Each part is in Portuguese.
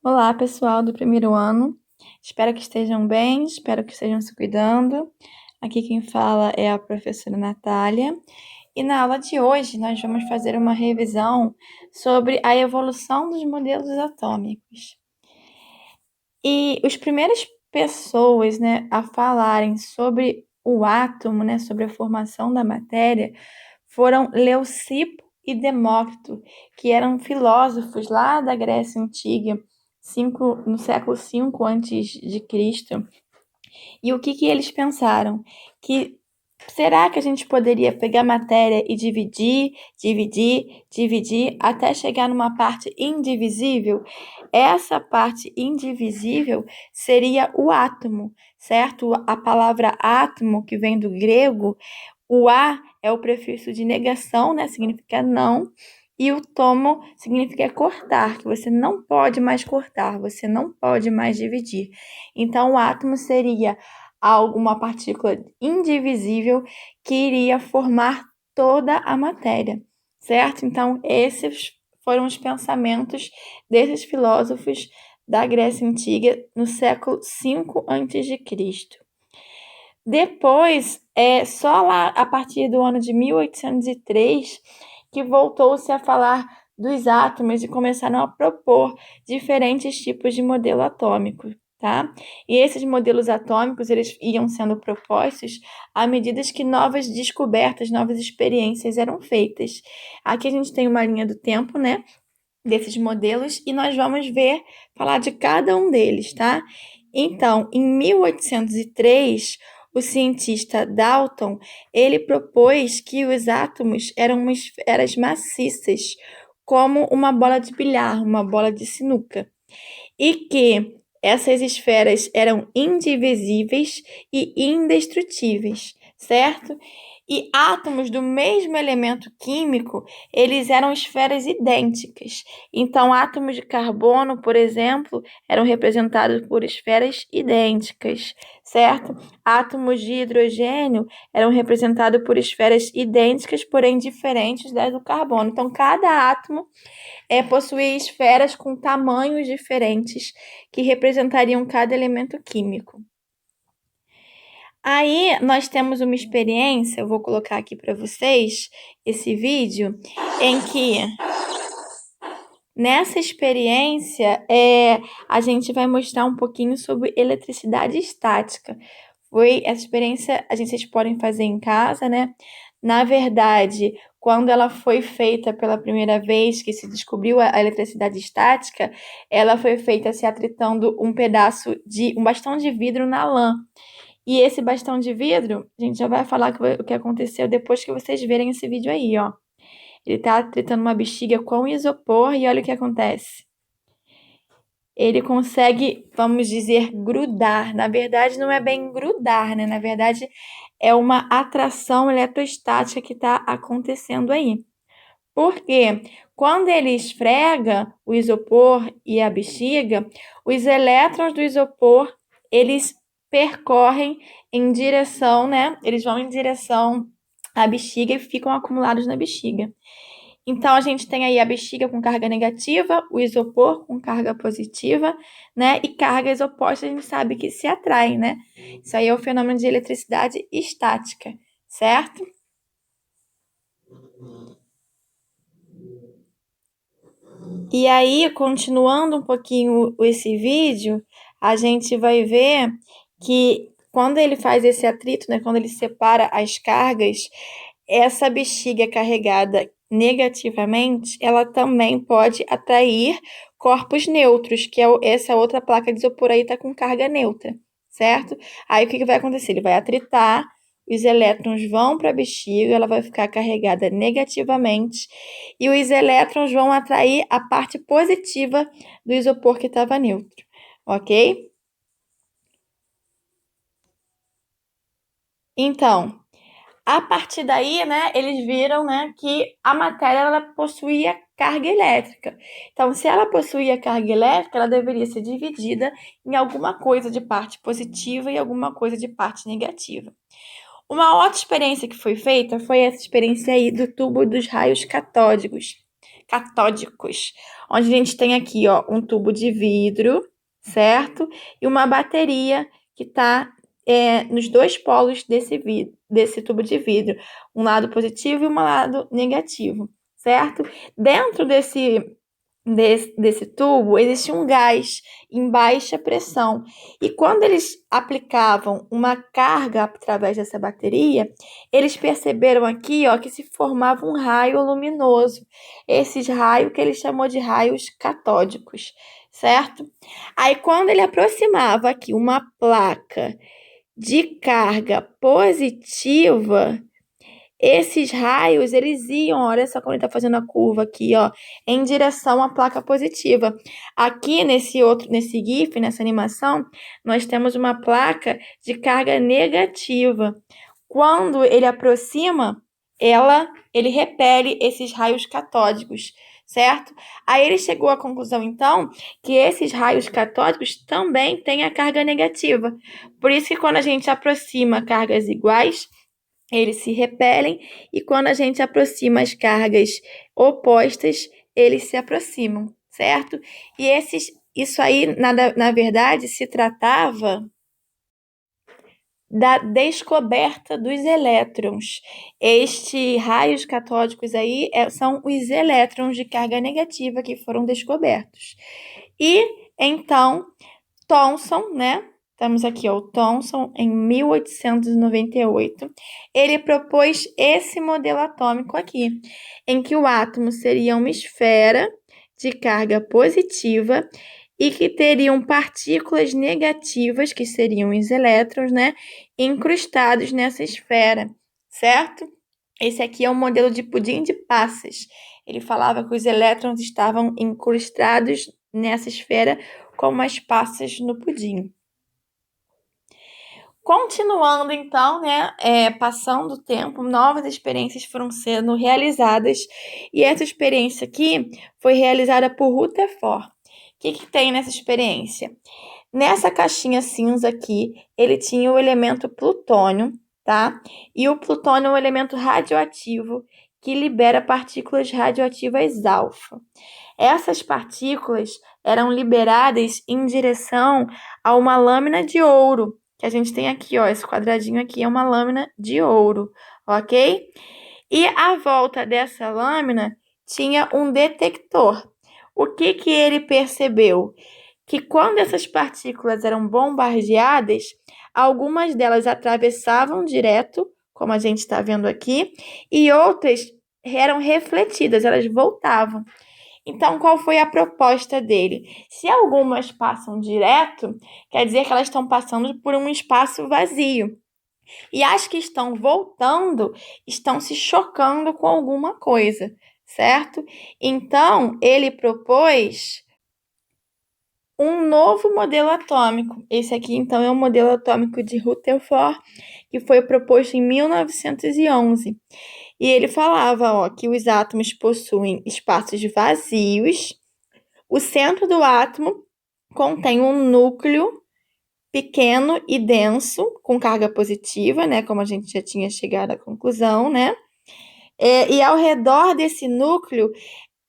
Olá, pessoal do primeiro ano. Espero que estejam bem, espero que estejam se cuidando. Aqui quem fala é a professora Natália. E na aula de hoje nós vamos fazer uma revisão sobre a evolução dos modelos atômicos. E as primeiras pessoas, a falarem sobre o átomo, sobre a formação da matéria, foram Leucipo e Demócrito, que eram filósofos lá da Grécia Antiga, no século V a.C. E o que eles pensaram? Que será que a gente poderia pegar matéria e dividir até chegar numa parte indivisível? Essa parte indivisível seria o átomo, certo? A palavra átomo, que vem do grego, o A é o prefixo de negação, significa não, e o tomo significa cortar, que você não pode mais cortar, você não pode mais dividir. Então, o átomo seria uma partícula indivisível que iria formar toda a matéria, certo? Então, esses foram os pensamentos desses filósofos da Grécia Antiga no século V a.C. Depois, só lá a partir do ano de 1803 que voltou-se a falar dos átomos e começaram a propor diferentes tipos de modelo atômico, tá? E esses modelos atômicos, eles iam sendo propostos à medida que novas descobertas, novas experiências eram feitas. Aqui a gente tem uma linha do tempo, desses modelos, e nós vamos falar de cada um deles, tá? Então, em 1803, o cientista Dalton, ele propôs que os átomos eram esferas maciças, como uma bola de bilhar, uma bola de sinuca, e que essas esferas eram indivisíveis e indestrutíveis, certo? E átomos do mesmo elemento químico, eles eram esferas idênticas. Então, átomos de carbono, por exemplo, eram representados por esferas idênticas, certo? Átomos de hidrogênio eram representados por esferas idênticas, porém diferentes das do carbono. Então, cada átomo possuía esferas com tamanhos diferentes que representariam cada elemento químico. Aí nós temos uma experiência, eu vou colocar aqui para vocês esse vídeo, em que nessa experiência a gente vai mostrar um pouquinho sobre eletricidade estática. Essa experiência vocês podem fazer em casa, Na verdade, quando ela foi feita pela primeira vez, que se descobriu a eletricidade estática, ela foi feita se atritando um bastão de vidro na lã. E esse bastão de vidro, a gente já vai falar o que aconteceu depois que vocês verem esse vídeo aí, ó. Ele tá tritando uma bexiga com isopor e olha o que acontece. Ele consegue, vamos dizer, grudar. Na verdade, não é bem grudar, Na verdade, é uma atração eletrostática que está acontecendo aí. Porque quando ele esfrega o isopor e a bexiga, os elétrons do isopor, eles percorrem em direção, Eles vão em direção à bexiga e ficam acumulados na bexiga. Então, a gente tem aí a bexiga com carga negativa, o isopor com carga positiva, E cargas opostas a gente sabe que se atraem, Isso aí é o fenômeno de eletricidade estática, certo? E aí, continuando um pouquinho esse vídeo, a gente vai ver que quando ele faz esse atrito, quando ele separa as cargas, essa bexiga carregada negativamente, ela também pode atrair corpos neutros, que essa outra placa de isopor aí está com carga neutra, certo? Aí o que vai acontecer? Ele vai atritar, os elétrons vão para a bexiga, ela vai ficar carregada negativamente, e os elétrons vão atrair a parte positiva do isopor que estava neutro, ok? Então, a partir daí, eles viram, que a matéria ela possuía carga elétrica. Então, se ela possuía carga elétrica, ela deveria ser dividida em alguma coisa de parte positiva e alguma coisa de parte negativa. Uma outra experiência que foi feita foi essa experiência aí do tubo dos raios catódicos. catódicos, onde a gente tem aqui, ó, um tubo de vidro, certo? E uma bateria que está nos dois polos desse tubo de vidro, um lado positivo e um lado negativo, certo? Dentro desse tubo existe um gás em baixa pressão. E quando eles aplicavam uma carga através dessa bateria, eles perceberam aqui, ó, que se formava um raio luminoso. Esses raios que ele chamou de raios catódicos, certo? Aí quando ele aproximava aqui uma placa de carga positiva, esses raios, eles iam, olha só como ele está fazendo a curva aqui, ó, em direção à placa positiva. Aqui nesse GIF, nessa animação, nós temos uma placa de carga negativa. Quando ele aproxima, ele repele esses raios catódicos, certo? Aí ele chegou à conclusão, então, que esses raios catódicos também têm a carga negativa. Por isso que quando a gente aproxima cargas iguais, eles se repelem, e quando a gente aproxima as cargas opostas, eles se aproximam, certo? E isso aí, na verdade, se tratava da descoberta dos elétrons. Estes raios catódicos aí são os elétrons de carga negativa que foram descobertos. E, então, Thomson, né? Estamos aqui, ó, o Thomson, em 1898, ele propôs esse modelo atômico aqui, em que o átomo seria uma esfera de carga positiva e que teriam partículas negativas, que seriam os elétrons, né, incrustados nessa esfera, certo? Esse aqui é o modelo de pudim de passas. Ele falava que os elétrons estavam incrustados nessa esfera como as passas no pudim. Continuando, então, né, passando o tempo, novas experiências foram sendo realizadas, e essa experiência aqui foi realizada por Rutherford. O que tem nessa experiência? Nessa caixinha cinza aqui, ele tinha o elemento plutônio, tá? E o plutônio é um elemento radioativo que libera partículas radioativas alfa. Essas partículas eram liberadas em direção a uma lâmina de ouro, que a gente tem aqui, ó, esse quadradinho aqui é uma lâmina de ouro, ok? E à volta dessa lâmina tinha um detector. O que ele percebeu? Que quando essas partículas eram bombardeadas, algumas delas atravessavam direto, como a gente está vendo aqui, e outras eram refletidas, elas voltavam. Então, qual foi a proposta dele? Se algumas passam direto, quer dizer que elas estão passando por um espaço vazio. E as que estão voltando estão se chocando com alguma coisa, certo? Então, ele propôs um novo modelo atômico. Esse aqui, então, é o modelo atômico de Rutherford, que foi proposto em 1911. E ele falava, ó, que os átomos possuem espaços vazios. O centro do átomo contém um núcleo pequeno e denso, com carga positiva, né? Como a gente já tinha chegado à conclusão, né? E ao redor desse núcleo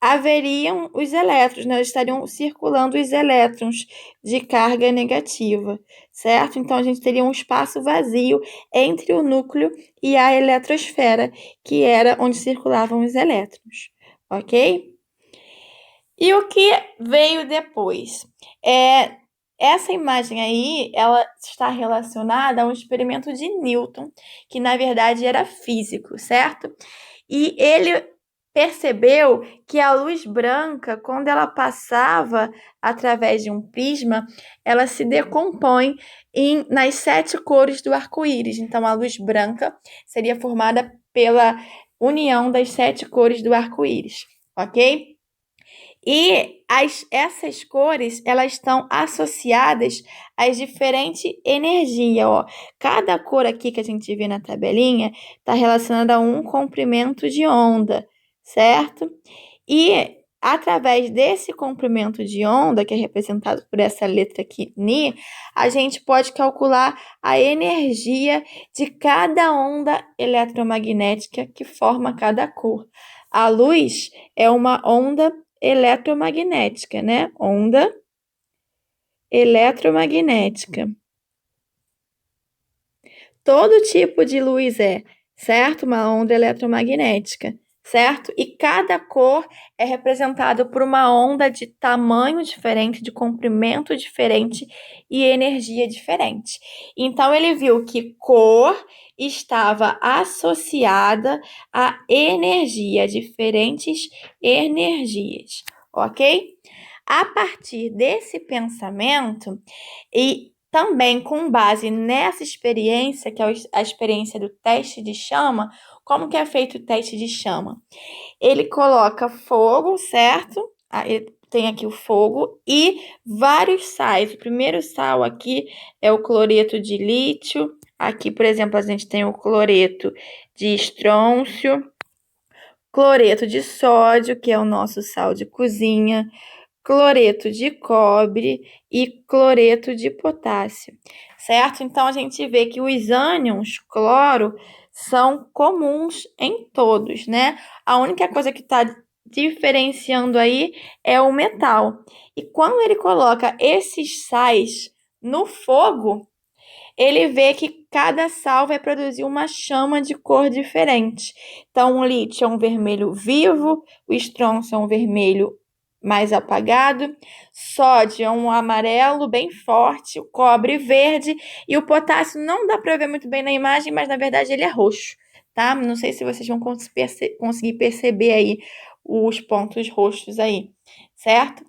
haveriam os elétrons, né? Estariam circulando os elétrons de carga negativa, certo? Então, a gente teria um espaço vazio entre o núcleo e a eletrosfera, que era onde circulavam os elétrons, ok? E o que veio depois? Essa imagem aí, ela está relacionada a um experimento de Newton, que na verdade era físico, certo? E ele percebeu que a luz branca, quando ela passava através de um prisma, ela se decompõe nas 7 cores do arco-íris. Então, a luz branca seria formada pela união das 7 cores do arco-íris, ok? E essas cores, elas estão associadas às diferentes energias, ó. Cada cor aqui que a gente vê na tabelinha está relacionada a um comprimento de onda, certo? E através desse comprimento de onda, que é representado por essa letra aqui, Ni, a gente pode calcular a energia de cada onda eletromagnética que forma cada cor. A luz é uma onda eletromagnética, né? Onda eletromagnética. Todo tipo de luz certo? Uma onda eletromagnética, certo? E cada cor é representada por uma onda de tamanho diferente, de comprimento diferente e energia diferente. Então, ele viu que cor estava associada a energia, diferentes energias, ok? A partir desse pensamento, e também com base nessa experiência, que é a experiência do teste de chama, como que é feito o teste de chama? Ele coloca fogo, certo? Ele tem aqui o fogo e vários sais. O primeiro sal aqui é o cloreto de lítio. Aqui, por exemplo, a gente tem o cloreto de estrôncio, cloreto de sódio, que é o nosso sal de cozinha, cloreto de cobre e cloreto de potássio, certo? Então, a gente vê que os ânions cloro são comuns em todos, né? A única coisa que está diferenciando aí é o metal. E quando ele coloca esses sais no fogo, ele vê que cada sal vai produzir uma chama de cor diferente. Então, o lítio é um vermelho vivo, o estrôncio é um vermelho mais apagado, sódio é um amarelo bem forte, o cobre verde e o potássio não dá para ver muito bem na imagem, mas na verdade ele é roxo, tá? Não sei se vocês vão conseguir perceber aí os pontos roxos aí, certo?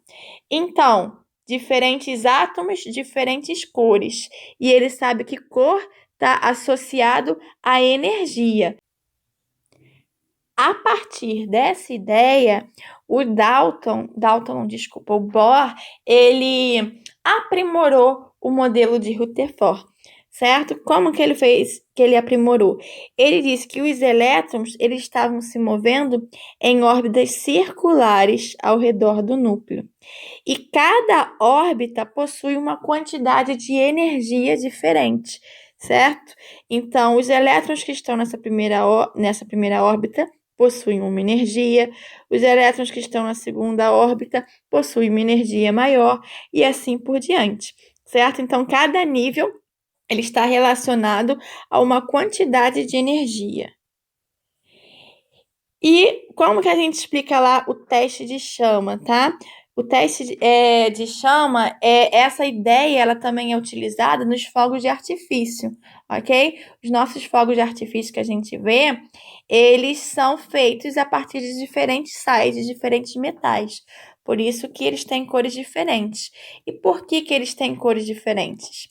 Então, diferentes átomos, diferentes cores. E ele sabe que cor está associado à energia. A partir dessa ideia, o o Bohr, ele aprimorou o modelo de Rutherford, certo? Como que ele fez que ele aprimorou? Ele disse que os elétrons eles estavam se movendo em órbitas circulares ao redor do núcleo. E cada órbita possui uma quantidade de energia diferente, certo? Então, os elétrons que estão nessa primeira órbita possuem uma energia, os elétrons que estão na segunda órbita possuem uma energia maior e assim por diante, certo? Então, cada nível ele está relacionado a uma quantidade de energia. E como que a gente explica lá o teste de chama, tá? O teste de chama, essa ideia, ela também é utilizada nos fogos de artifício, ok? Os nossos fogos de artifício que a gente vê, eles são feitos a partir de diferentes sais, de diferentes metais. Por isso que eles têm cores diferentes. E por que que eles têm cores diferentes?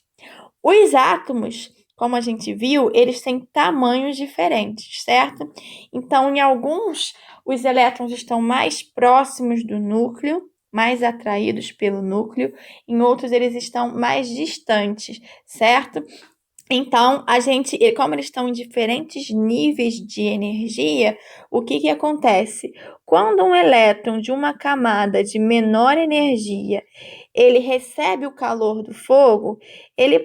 Os átomos, como a gente viu, eles têm tamanhos diferentes, certo? Então, em alguns, os elétrons estão mais próximos do núcleo, mais atraídos pelo núcleo, em outros eles estão mais distantes, certo? Então, como eles estão em diferentes níveis de energia, o que que acontece? Quando um elétron de uma camada de menor energia, ele recebe o calor do fogo, ele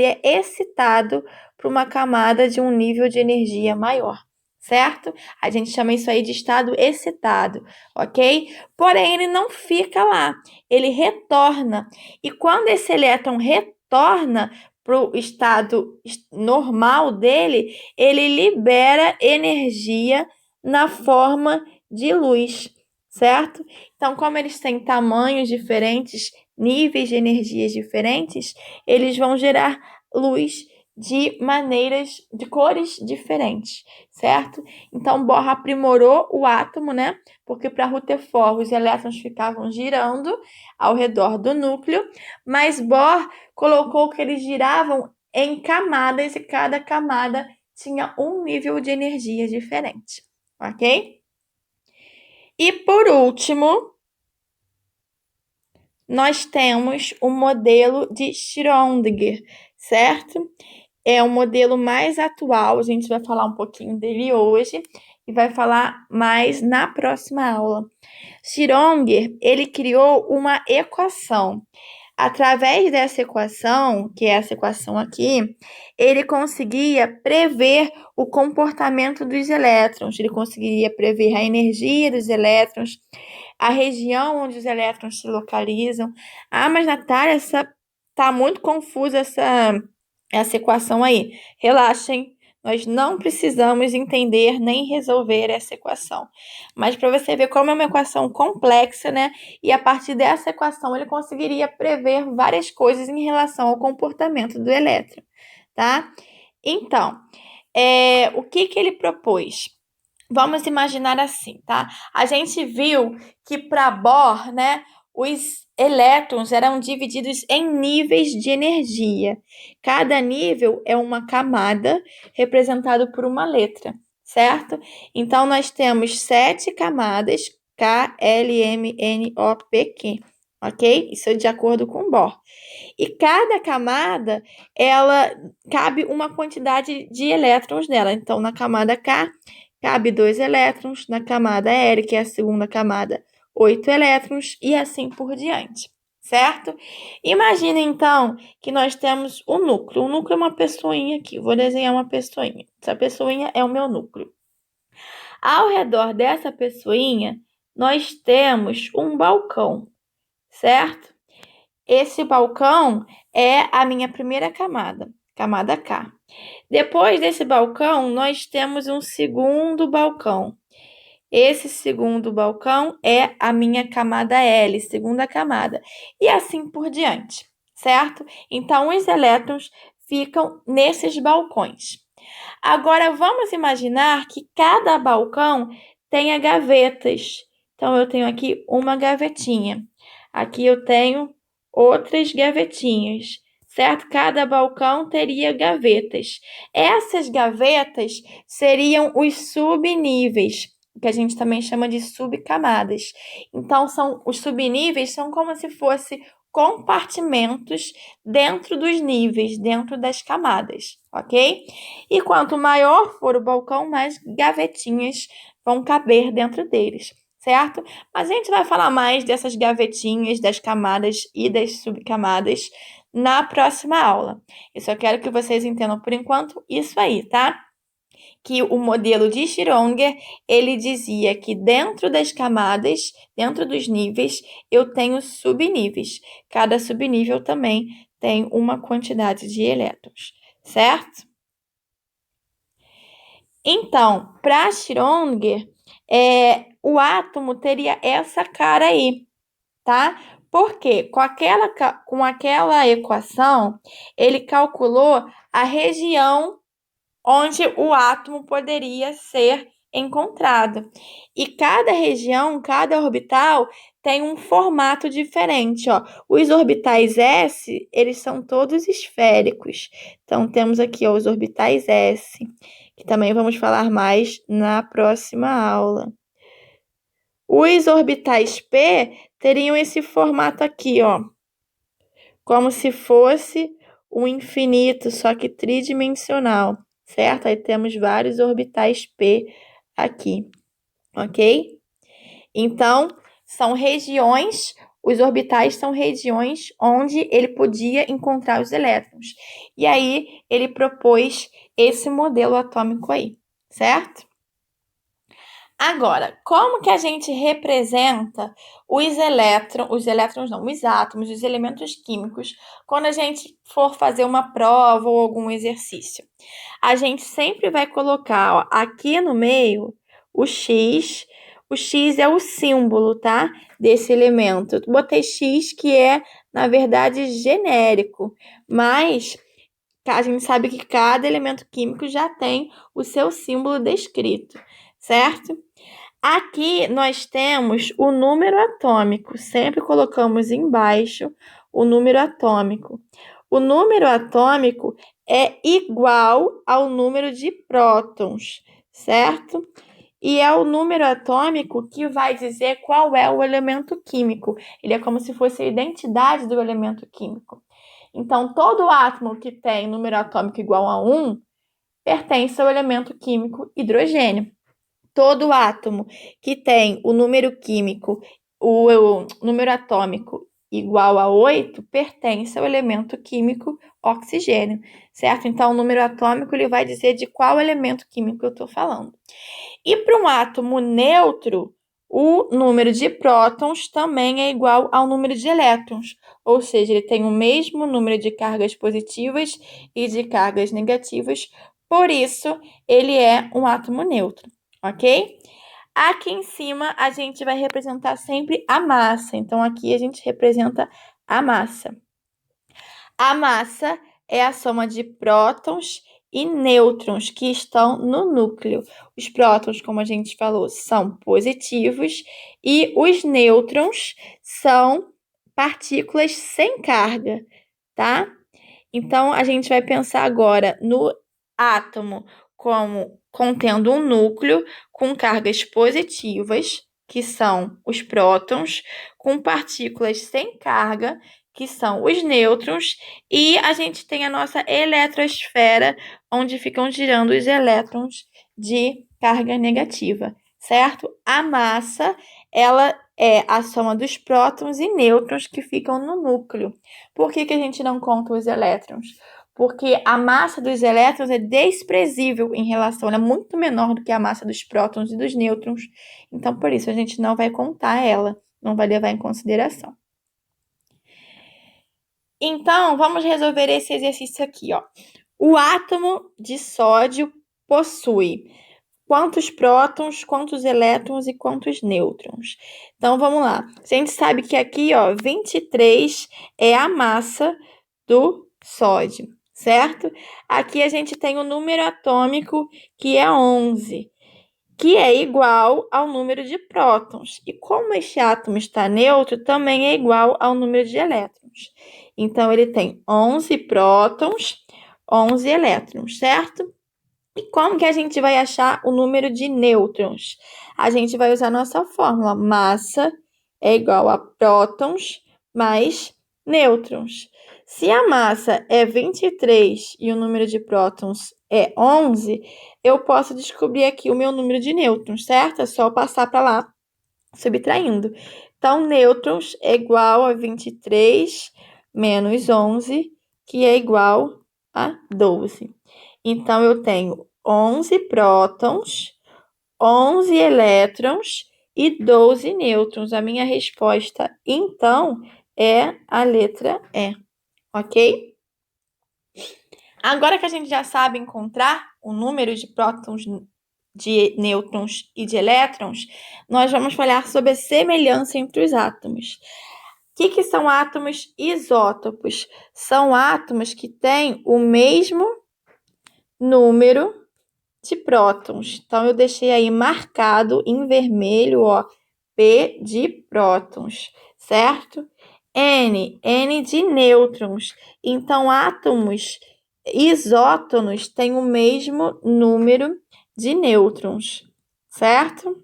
é excitado para uma camada de um nível de energia maior, certo? A gente chama isso aí de estado excitado, ok? Porém, ele não fica lá, ele retorna. E quando esse elétron retorna para o estado normal dele, ele libera energia na forma de luz, certo? Então, como eles têm tamanhos diferentes, níveis de energias diferentes, eles vão gerar luz de cores diferentes, certo? Então, Bohr aprimorou o átomo, né? Porque para Rutherford os elétrons ficavam girando ao redor do núcleo, mas Bohr colocou que eles giravam em camadas e cada camada tinha um nível de energia diferente, ok? E por último, nós temos o modelo de Schrödinger, certo? É o modelo mais atual, a gente vai falar um pouquinho dele hoje e vai falar mais na próxima aula. Schrödinger, ele criou uma equação. Através dessa equação, que é essa equação aqui, ele conseguia prever o comportamento dos elétrons, ele conseguiria prever a energia dos elétrons, a região onde os elétrons se localizam. Ah, mas Natália, tá muito confusa essa equação aí. Relaxem, nós não precisamos entender nem resolver essa equação. Mas para você ver como é uma equação complexa, né? E a partir dessa equação ele conseguiria prever várias coisas em relação ao comportamento do elétron, tá? Então, o que ele propôs? Vamos imaginar assim, tá? A gente viu que para Bohr, né, os elétrons eram divididos em níveis de energia. Cada nível é uma camada representado por uma letra, certo? Então, nós temos 7 camadas, K, L, M, N, O, P, Q, ok? Isso é de acordo com Bohr. E cada camada, ela cabe uma quantidade de elétrons nela. Então, na camada K, cabe 2 elétrons, na camada L, que é a segunda camada, 8 elétrons, e assim por diante, certo? Imagina, então, que nós temos o núcleo. O núcleo é uma pessoinha aqui. Vou desenhar uma pessoinha. Essa pessoinha é o meu núcleo. Ao redor dessa pessoinha, nós temos um balcão, certo? Esse balcão é a minha primeira camada, camada K. Depois desse balcão, nós temos um segundo balcão. Esse segundo balcão é a minha camada L, segunda camada. E assim por diante, certo? Então, os elétrons ficam nesses balcões. Agora, vamos imaginar que cada balcão tenha gavetas. Então, eu tenho aqui uma gavetinha. Aqui eu tenho outras gavetinhas, certo? Cada balcão teria gavetas. Essas gavetas seriam os subníveis, que a gente também chama de subcamadas. Então, os subníveis são como se fosse compartimentos dentro dos níveis, dentro das camadas, ok? E quanto maior for o balcão, mais gavetinhas vão caber dentro deles, certo? Mas a gente vai falar mais dessas gavetinhas, das camadas e das subcamadas na próxima aula. Eu só quero que vocês entendam por enquanto isso aí, tá? Que o modelo de Schrödinger, ele dizia que dentro das camadas, dentro dos níveis, eu tenho subníveis. Cada subnível também tem uma quantidade de elétrons, certo? Então, para Schrödinger, o átomo teria essa cara aí, tá? Porque com aquela equação, ele calculou a região onde o átomo poderia ser encontrado. E cada região, cada orbital tem um formato diferente, ó. Os orbitais S, eles são todos esféricos. Então, temos aqui, ó, os orbitais S, que também vamos falar mais na próxima aula. Os orbitais P teriam esse formato aqui, ó, como se fosse um infinito, só que tridimensional, certo? Aí temos vários orbitais P aqui, ok? Então, são regiões, os orbitais são regiões onde ele podia encontrar os elétrons. E aí, ele propôs esse modelo atômico aí, certo? Agora, como que a gente representa os átomos, os elementos químicos, quando a gente for fazer uma prova ou algum exercício? A gente sempre vai colocar, ó, aqui no meio o X é o símbolo, tá? Desse elemento. Botei X, que é, na verdade, genérico, mas a gente sabe que cada elemento químico já tem o seu símbolo descrito, certo? Aqui nós temos o número atômico, sempre colocamos embaixo o número atômico. O número atômico é igual ao número de prótons, certo? E é o número atômico que vai dizer qual é o elemento químico. Ele é como se fosse a identidade do elemento químico. Então, todo átomo que tem número atômico igual a 1 pertence ao elemento químico hidrogênio. Todo átomo que tem o número químico, o número atômico igual a 8 pertence ao elemento químico oxigênio, certo? Então, o número atômico ele vai dizer de qual elemento químico eu estou falando. E para um átomo neutro, o número de prótons também é igual ao número de elétrons, ou seja, ele tem o mesmo número de cargas positivas e de cargas negativas, por isso ele é um átomo neutro, ok? Aqui em cima a gente vai representar sempre a massa, então aqui a gente representa a massa. A massa é a soma de prótons e nêutrons que estão no núcleo. Os prótons, como a gente falou, são positivos e os nêutrons são partículas sem carga, tá? Então, a gente vai pensar agora no átomo como contendo um núcleo com cargas positivas, que são os prótons, com partículas sem carga, que são os nêutrons, e a gente tem a nossa eletrosfera, onde ficam girando os elétrons de carga negativa, certo? A massa, ela é a soma dos prótons e nêutrons que ficam no núcleo. Por que a gente não conta os elétrons? Porque a massa dos elétrons é desprezível em relação, ela é muito menor do que a massa dos prótons e dos nêutrons. Então, por isso, a gente não vai contar ela, não vai levar em consideração. Então, vamos resolver esse exercício aqui, ó. O átomo de sódio possui quantos prótons, quantos elétrons e quantos nêutrons? Então, vamos lá. A gente sabe que aqui, ó, 23 é a massa do sódio, certo? Aqui a gente tem o número atômico, que é 11, que é igual ao número de prótons. E como este átomo está neutro, também é igual ao número de elétrons. Então, ele tem 11 prótons, 11 elétrons, certo? E como que a gente vai achar o número de nêutrons? A gente vai usar a nossa fórmula. Massa é igual a prótons mais nêutrons. Se a massa é 23 e o número de prótons é 11, eu posso descobrir aqui o meu número de nêutrons, certo? É só passar para lá, subtraindo. Então, nêutrons é igual a 23 menos 11, que é igual a 12. Então, eu tenho 11 prótons, 11 elétrons e 12 nêutrons. A minha resposta, então, é a letra E, ok? Agora que a gente já sabe encontrar o número de prótons, de nêutrons e de elétrons, nós vamos falar sobre a semelhança entre os átomos. O que são átomos isótopos? São átomos que têm o mesmo número de prótons. Então, eu deixei aí marcado em vermelho, ó, P de prótons, certo? N de nêutrons. Então, átomos isótonos têm o mesmo número de nêutrons, certo?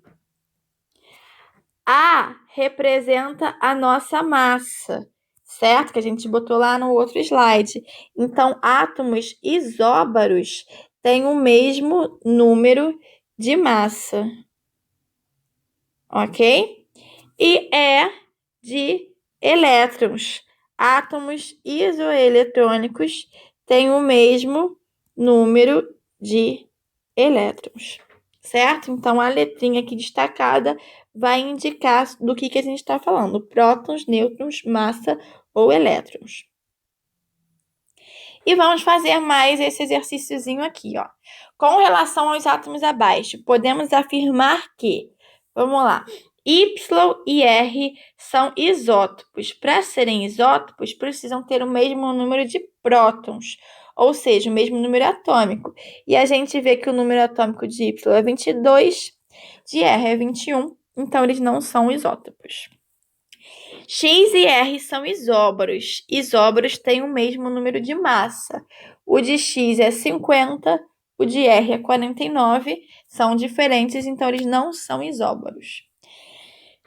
A representa a nossa massa, certo? Que a gente botou lá no outro slide. Então, átomos isóbaros têm o mesmo número de massa, ok? E E de elétrons. Átomos isoeletrônicos têm o mesmo número de elétrons, certo? Então, a letrinha aqui destacada vai indicar do que a gente está falando: prótons, nêutrons, massa ou elétrons. E vamos fazer mais esse exercíciozinho aqui, ó. Com relação aos átomos abaixo, podemos afirmar que, vamos lá, Y e R são isótopos. Para serem isótopos, precisam ter o mesmo número de prótons, ou seja, o mesmo número atômico. E a gente vê que o número atômico de Y é 22, de R é 21, então eles não são isótopos. X e R são isóbaros. Isóbaros têm o mesmo número de massa. O de X é 50, o de R é 49. São diferentes, então eles não são isóbaros.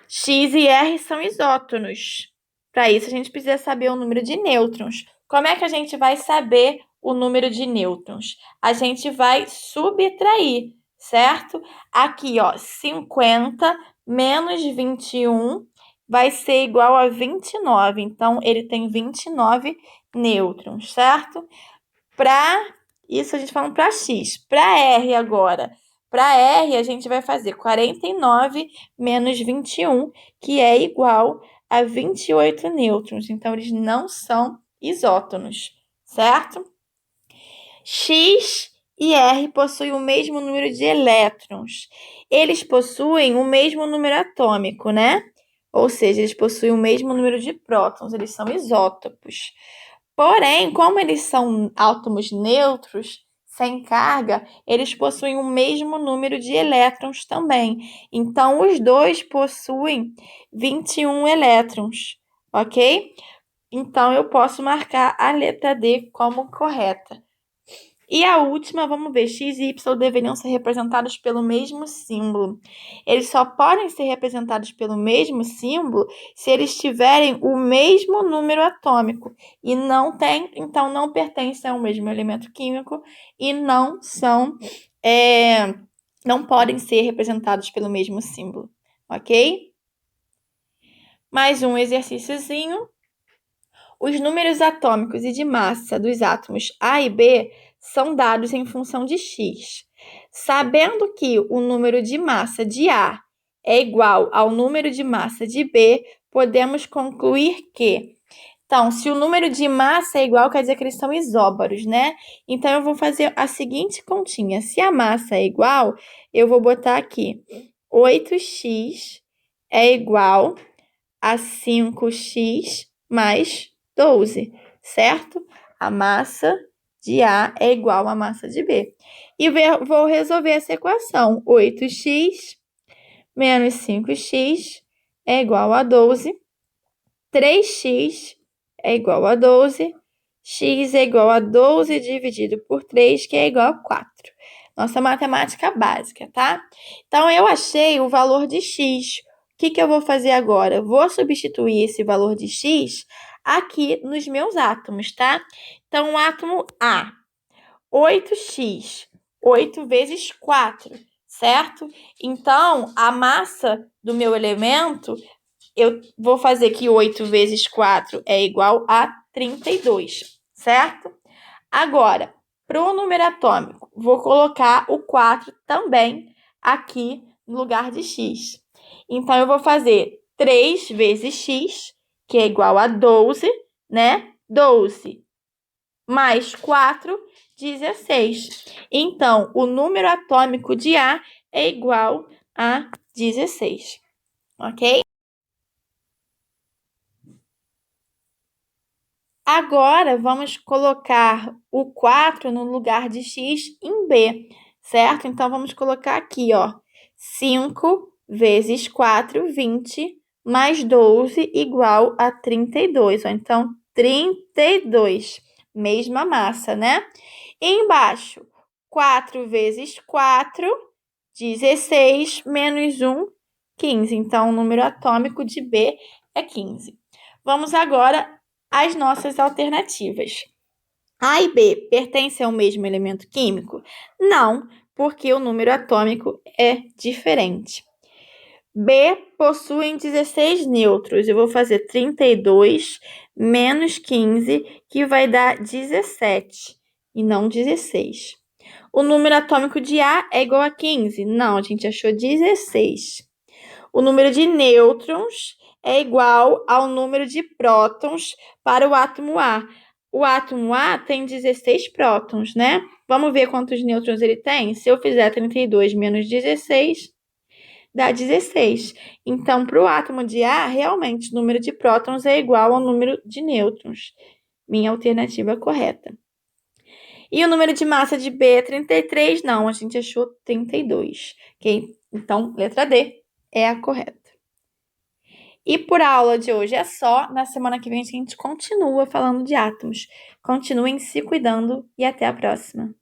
X e R são isótonos. Para isso, a gente precisa saber o número de nêutrons. Como é que a gente vai saber o número de nêutrons? A gente vai subtrair, certo? Aqui, ó, 50 menos 21 vai ser igual a 29. Então, ele tem 29 nêutrons, certo? Isso a gente falando para X. Para R agora. Para R, a gente vai fazer 49 menos 21, que é igual a 28 nêutrons. Então, eles não são isótonos, certo? X e R possuem o mesmo número de elétrons. Eles possuem o mesmo número atômico, né? Ou seja, eles possuem o mesmo número de prótons, eles são isótopos. Porém, como eles são átomos neutros, sem carga, eles possuem o mesmo número de elétrons também. Então, os dois possuem 21 elétrons, ok? Então, eu posso marcar a letra D como correta. E a última, vamos ver, X e Y deveriam ser representados pelo mesmo símbolo. Eles só podem ser representados pelo mesmo símbolo se eles tiverem o mesmo número atômico. E não tem, então não pertencem ao mesmo elemento químico e não podem ser representados pelo mesmo símbolo, ok? Mais um exercíciozinho. Os números atômicos e de massa dos átomos A e B são dados em função de x. Sabendo que o número de massa de A é igual ao número de massa de B, podemos concluir que... Então, se o número de massa é igual, quer dizer que eles são isóbaros, né? Então, eu vou fazer a seguinte continha. Se a massa é igual, eu vou botar aqui 8x é igual a 5x mais 12, certo? A massa de A é igual à massa de B. E vou resolver essa equação. 8x menos 5x é igual a 12. 3x é igual a 12. X é igual a 12 dividido por 3, que é igual a 4. Nossa matemática básica, tá? Então, eu achei o valor de x. O que eu vou fazer agora? Vou substituir esse valor de x aqui nos meus átomos, tá? Então, o átomo A, 8x, 8 vezes 4, certo? Então, a massa do meu elemento, eu vou fazer que 8 vezes 4 é igual a 32, certo? Agora, para o número atômico, vou colocar o 4 também aqui no lugar de x. Então, eu vou fazer 3 vezes x, que é igual a 12, né? 12 mais 4, 16. Então, o número atômico de A é igual a 16, ok? Agora, vamos colocar o 4 no lugar de x em B, certo? Então, vamos colocar aqui, ó, 5 vezes 4, 20, mais 12 igual a 32. Ó. Então, 32, mesma massa, né? E embaixo, 4 vezes 4, 16, menos 1, 15. Então, o número atômico de B é 15. Vamos agora as nossas alternativas. A e B pertencem ao mesmo elemento químico? Não, porque o número atômico é diferente. B possuem 16 nêutrons. Eu vou fazer 32 menos 15, que vai dar 17, e não 16. O número atômico de A é igual a 15? Não, a gente achou 16. O número de nêutrons é igual ao número de prótons para o átomo A. O átomo A tem 16 prótons, né? Vamos ver quantos nêutrons ele tem? Se eu fizer 32 menos 16, dá 16. Então, para o átomo de A, realmente, o número de prótons é igual ao número de nêutrons. Minha alternativa correta. E o número de massa de B é 33? Não, a gente achou 32. Ok? Então, letra D é a correta. E por aula de hoje é só. Na semana que vem a gente continua falando de átomos. Continuem se cuidando e até a próxima.